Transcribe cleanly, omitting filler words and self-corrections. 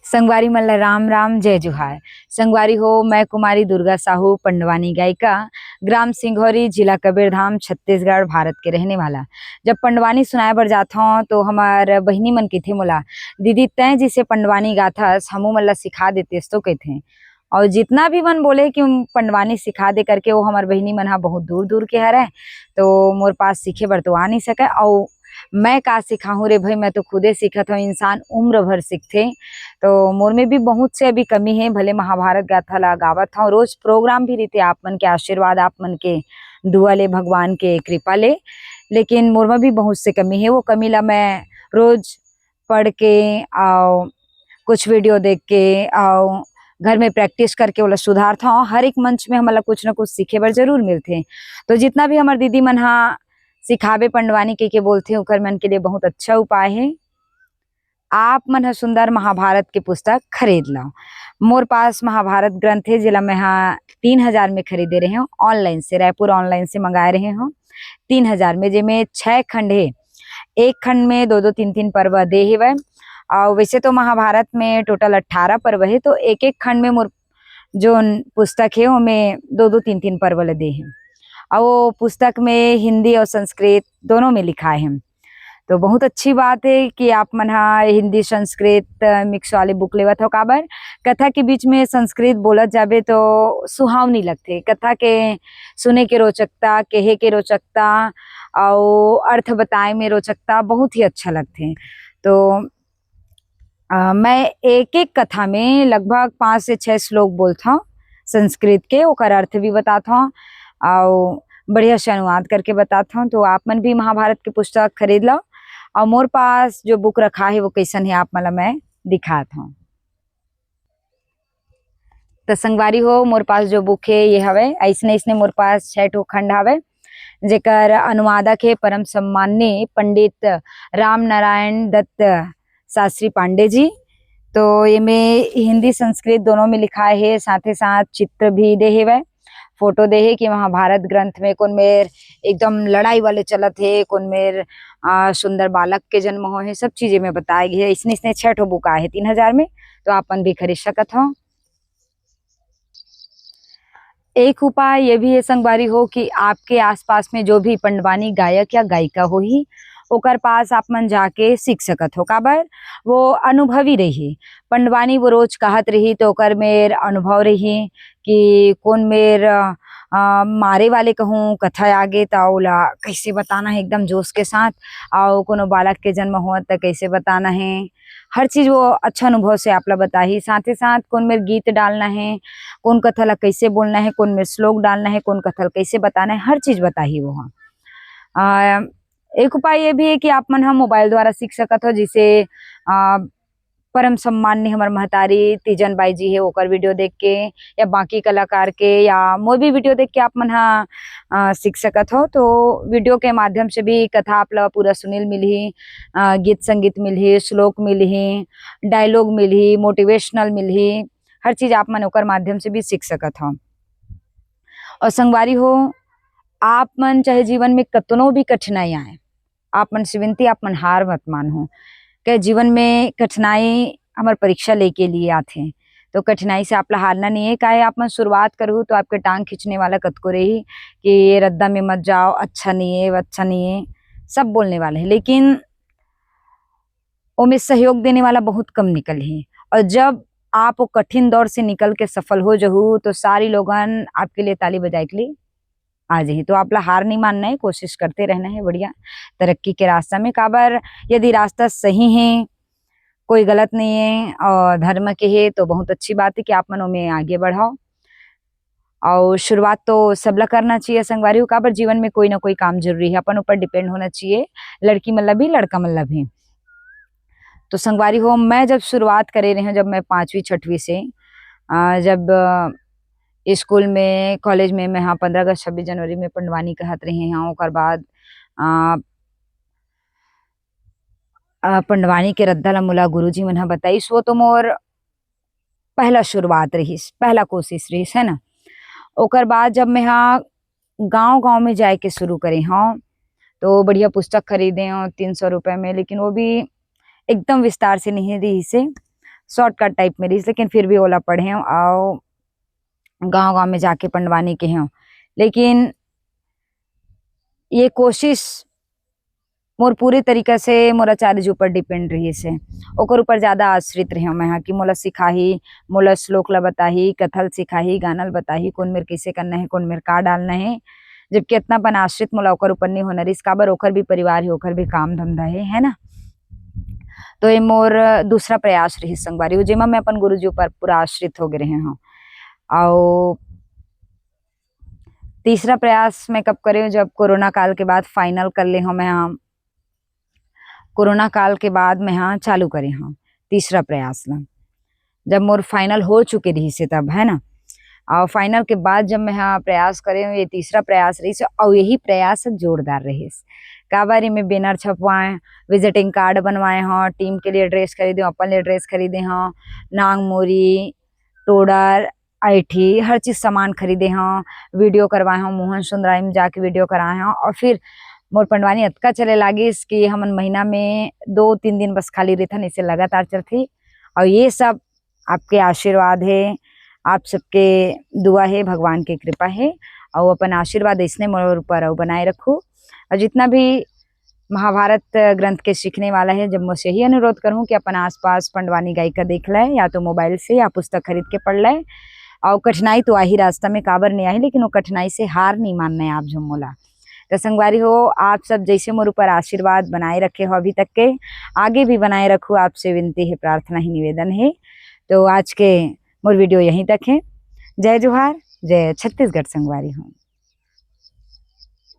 संगवारी मल्ला राम राम जय जुहार। संगवारी हो, मैं कुमारी दुर्गा साहू पंडवानी गायिका, ग्राम सिंघौरी, जिला कबीरधाम, छत्तीसगढ़, भारत के रहने वाला। जब पंडवानी सुनाए बर जाता हूँ तो हमार बहिनी मन कहथे मोला, दीदी तय जिसे पंडवानी गाथस हमू मन ला सिखा देतेस तो कहथे। और जितना भी मन बोले कि पंडवानी सिखा दे करके, वो हमार बहिनी मन हा बहुत दूर दूर के हरे, तो मोर पास सीखे बर तो आ नहीं सके। और मैं का सिखाऊं रे भाई, मैं तो खुदे सीखत हूँ। इंसान उम्र भर सीखते, तो मोर में भी बहुत से अभी कमी है। भले महाभारत गाथा ला गावत हूँ, रोज प्रोग्राम भी रहते, आप मन के आशीर्वाद, आप मन के दुआ ले, भगवान के कृपा ले, लेकिन मोर में भी बहुत से कमी है। वो कमी ला मैं रोज पढ़ के और कुछ वीडियो देख के और घर में प्रैक्टिस करके ओला सुधारता हूँ। हर एक मंच में हमला कुछ न कुछ सीखे बर जरूर मिलते। तो जितना भी हमार दीदी मन हा सिखावे पंडवानी के बोलते, ओकर मन के लिए बहुत अच्छा उपाय है। आप मन ह सुंदर महाभारत के पुस्तक खरीद लो। मोर पास महाभारत ग्रंथ है, जिला मैं 3000 में खरीदे रहे हूँ ऑनलाइन से, रायपुर ऑनलाइन से मंगाए रहे हूँ 3000 में, जिसमें 6 खंड है। एक खंड में 2-2, 3-3 पर्व दे है। और वैसे तो महाभारत में टोटल 18 पर्व है, तो एक एक खंड में मोर जो पुस्तक है वो में 2-2, 3-3 पर्व ल दे है। और वो पुस्तक में हिंदी और संस्कृत दोनों में लिखा है। तो बहुत अच्छी बात है कि आप मन हा हिंदी संस्कृत मिक्स वाले बुक लेवत हो। काबर कथा के बीच में संस्कृत बोलत जाबे तो सुहावनी लगथे। कथा के सुने के रोचकता, कहे के रोचकता और अर्थ बताए में रोचकता बहुत ही अच्छा लगथे। तो मैं एक एक कथा में लगभग 5 से 6 श्लोक बोलता हूँ संस्कृत के, ओकर अर्थ भी बताता हूँ और बढ़िया से अनुवाद करके बताता हूँ। तो आप मन भी महाभारत की पुस्तक खरीद लो। और मोर पास जो बुक रखा है वो कैसन है, आप मला मैं दिखाता हूँ। तो संगवारी हो, मोर पास जो बुक है ये हवे ऐसने ऐसने मोर पास 6 ठो खंड हवे, जेकर अनुवादक है परम सम्मान्य पंडित राम नारायण दत्त शास्त्री पांडे जी। तो ये में हिंदी संस्कृत दोनों में लिखा है, साथ ही साथ चित्र भी दे है, फोटो दे है कि महाभारत ग्रंथ में कौन मेर एकदम लड़ाई वाले चलत है, कौन मेर सुंदर बालक के जन्म हो है, सब चीजें में बताई गई है। इसने इसने 6 ठो बुक आए है 3000 में, तो आपन भी खरीद सकत हो। एक उपाय ये भी है संगवारी हो कि आपके आसपास में जो भी पंडवानी गायक या गायिका हो ही, ओकर पास आप मन जाके सीख सकत हो। काबर वो अनुभवी रही, पंडवानी वो रोज कहत रही, तो ओकर मेर अनुभव रही कि कौन मेर मारे वाले कहूँ कथा आगे तो ओला कैसे बताना है एकदम जोश के साथ, और कोनो बालक के जन्म हुआ तो कैसे बताना है, हर चीज वो अच्छा अनुभव से आपला बताही। साथ ही साथ कौन मेर गीत डालना है, कौन कथा ला कैसे बोलना है, कौन मेर श्लोक डालना है, कौन कथा कैसे बताना है, हर चीज बताही वो। एक उपाय ये भी है कि आप मन हम मोबाइल द्वारा सीख सकत हो, जिसे परम सम्मान्य हमार महतारी तीजन बाई जी है, ओकर वीडियो देख के या बाकी कलाकार के या मोर भी वीडियो देख के आप मन सीख सकत हो। तो वीडियो के माध्यम से भी कथा आप ला पूरा सुनील मिलही, गीत संगीत मिलही, श्लोक मिलही, डायलॉग मिलही, मोटिवेशनल मिलही, हर चीज आप मन ओकर माध्यम से भी सीख सकत हो। और संगवारी हो, आप मन चाहे जीवन में कतनो भी कठिनाई आए, आप मन से विनती, आप मन हार मत मानो। के जीवन में कठिनाई हमार परीक्षा लेके लिए आते, तो कठिनाई से आपला हारना नहीं है। काहे आप मन शुरुआत करूँ तो आपके टांग खींचने वाला कतको रही कि ये रद्दा में मत जाओ, अच्छा नहीं है, अच्छा नहीं है, सब बोलने वाले हैं, लेकिन उनमें सहयोग देने वाला बहुत कम निकल है। और जब आप वो कठिन दौर से निकल के सफल हो जाहू, तो सारी लोगन आपके लिए ताली बजाए के लिए आ जाही। तो आपला हार नहीं मानना है, कोशिश करते रहना है बढ़िया तरक्की के रास्ता में। काबर यदि रास्ता सही है, कोई गलत नहीं है और धर्म के है, तो बहुत अच्छी बात है कि आप मनों में आगे बढ़ाओ। और शुरुआत तो सबला करना चाहिए संगवारी हो। काबर जीवन में कोई ना कोई काम जरूरी है, अपन ऊपर डिपेंड होना चाहिए, लड़की मतलब भी लड़का मतलब भी। तो संगवारी हो, मैं जब शुरुआत करे रही हूँ, जब मैं 5वीं 6वीं से जब स्कूल में, कॉलेज में मैं 15 अगस्त 26 जनवरी में पंडवानी कहत रही हूँ। ओकर बाद पंडवानी के रद्दा ला मोला गुरुजी मन हा बताइस, वो तो मोर पहला शुरुआत रही, पहला कोशिश रही है ना। ओकर बाद जब मैं गांव गांव में जाए के शुरू करे हूँ, तो बढ़िया पुस्तक खरीदे हूँ 300 रुपए में, लेकिन वो भी एकदम विस्तार से नहीं रही से। शॉर्टकट टाइप में रही, लेकिन फिर भी ओला पढ़े हूँ और गांव गांव में जाके पंडवानी के हूँ। लेकिन ये कोशिश मोर पूरे तरीका से मोर आचार्य जी ऊपर डिपेंड रही से, ओकर ऊपर ज्यादा आश्रित रही मैं हाँ कि मोला सिखाही, मोला श्लोक ला बताही, कथल सिखाही, गानल बताही, कौन मेर कैसे करना है, कौन मेर का डालना है। जबकि इतना अपन आश्रित मोला ओकर ऊपर नहीं होना रिस, काबर ओकर भी परिवार है, ओकर भी काम धंधा है ना। तो ये मोर दूसरा प्रयास रही संगवारी, जेमा मैं अपन गुरु जी ऊपर पूरा आश्रित हो गए रहे हूँ। और तीसरा प्रयास मैं कब करे, जब कोरोना काल के बाद फाइनल कर ले हूँ मैं हाँ, कोरोना काल के बाद मैं हाँ चालू करे हाँ तीसरा प्रयास ला, जब मोर फाइनल हो चुके रही से तब, है ना। और फाइनल के बाद जब मैं हाँ प्रयास करे हूँ, ये तीसरा प्रयास रही से, और यही प्रयास जोरदार रही का बारी में बैनर छपवाए, विजिटिंग कार्ड बनवाए हाँ, टीम के लिए ड्रेस खरीदे, अपन लिए ड्रेस खरीदे हाँ, नांग मोरी, टोडर, ऐठी, हर चीज सामान खरीदे हाँ, वीडियो करवाए हाँ, मोहन सुंदराई में जाके वीडियो कराए हाँ। और फिर मोर पंडवानी अतका चले लागी कि हमन महीना में 2-3 दिन बस खाली रहथन, इसे लगातार चलती। और ये सब आपके आशीर्वाद है, आप सबके दुआ है, भगवान की कृपा है, और अपन आशीर्वाद इसने मोर ऊपर बनाए रखो। और जितना भी महाभारत ग्रंथ के सीखने वाला है, जब मुझसे यही अनुरोध करूं कि अपन आसपास पंडवानी गायिका देख ले, या तो मोबाइल से या पुस्तक खरीद के पढ़ ले। और कठिनाई तो आही रास्ता में, काबर नहीं आई, लेकिन वो कठिनाई से हार नहीं मानना है आप झुमोला। तो संगवारी हो, आप सब जैसे मोर ऊपर आशीर्वाद बनाए रखे हो अभी तक के, आगे भी बनाए रखो, आपसे विनती है, प्रार्थना ही निवेदन है। तो आज के मोर वीडियो यहीं तक है। जय जोहार, जय छत्तीसगढ़ संगवारी हो।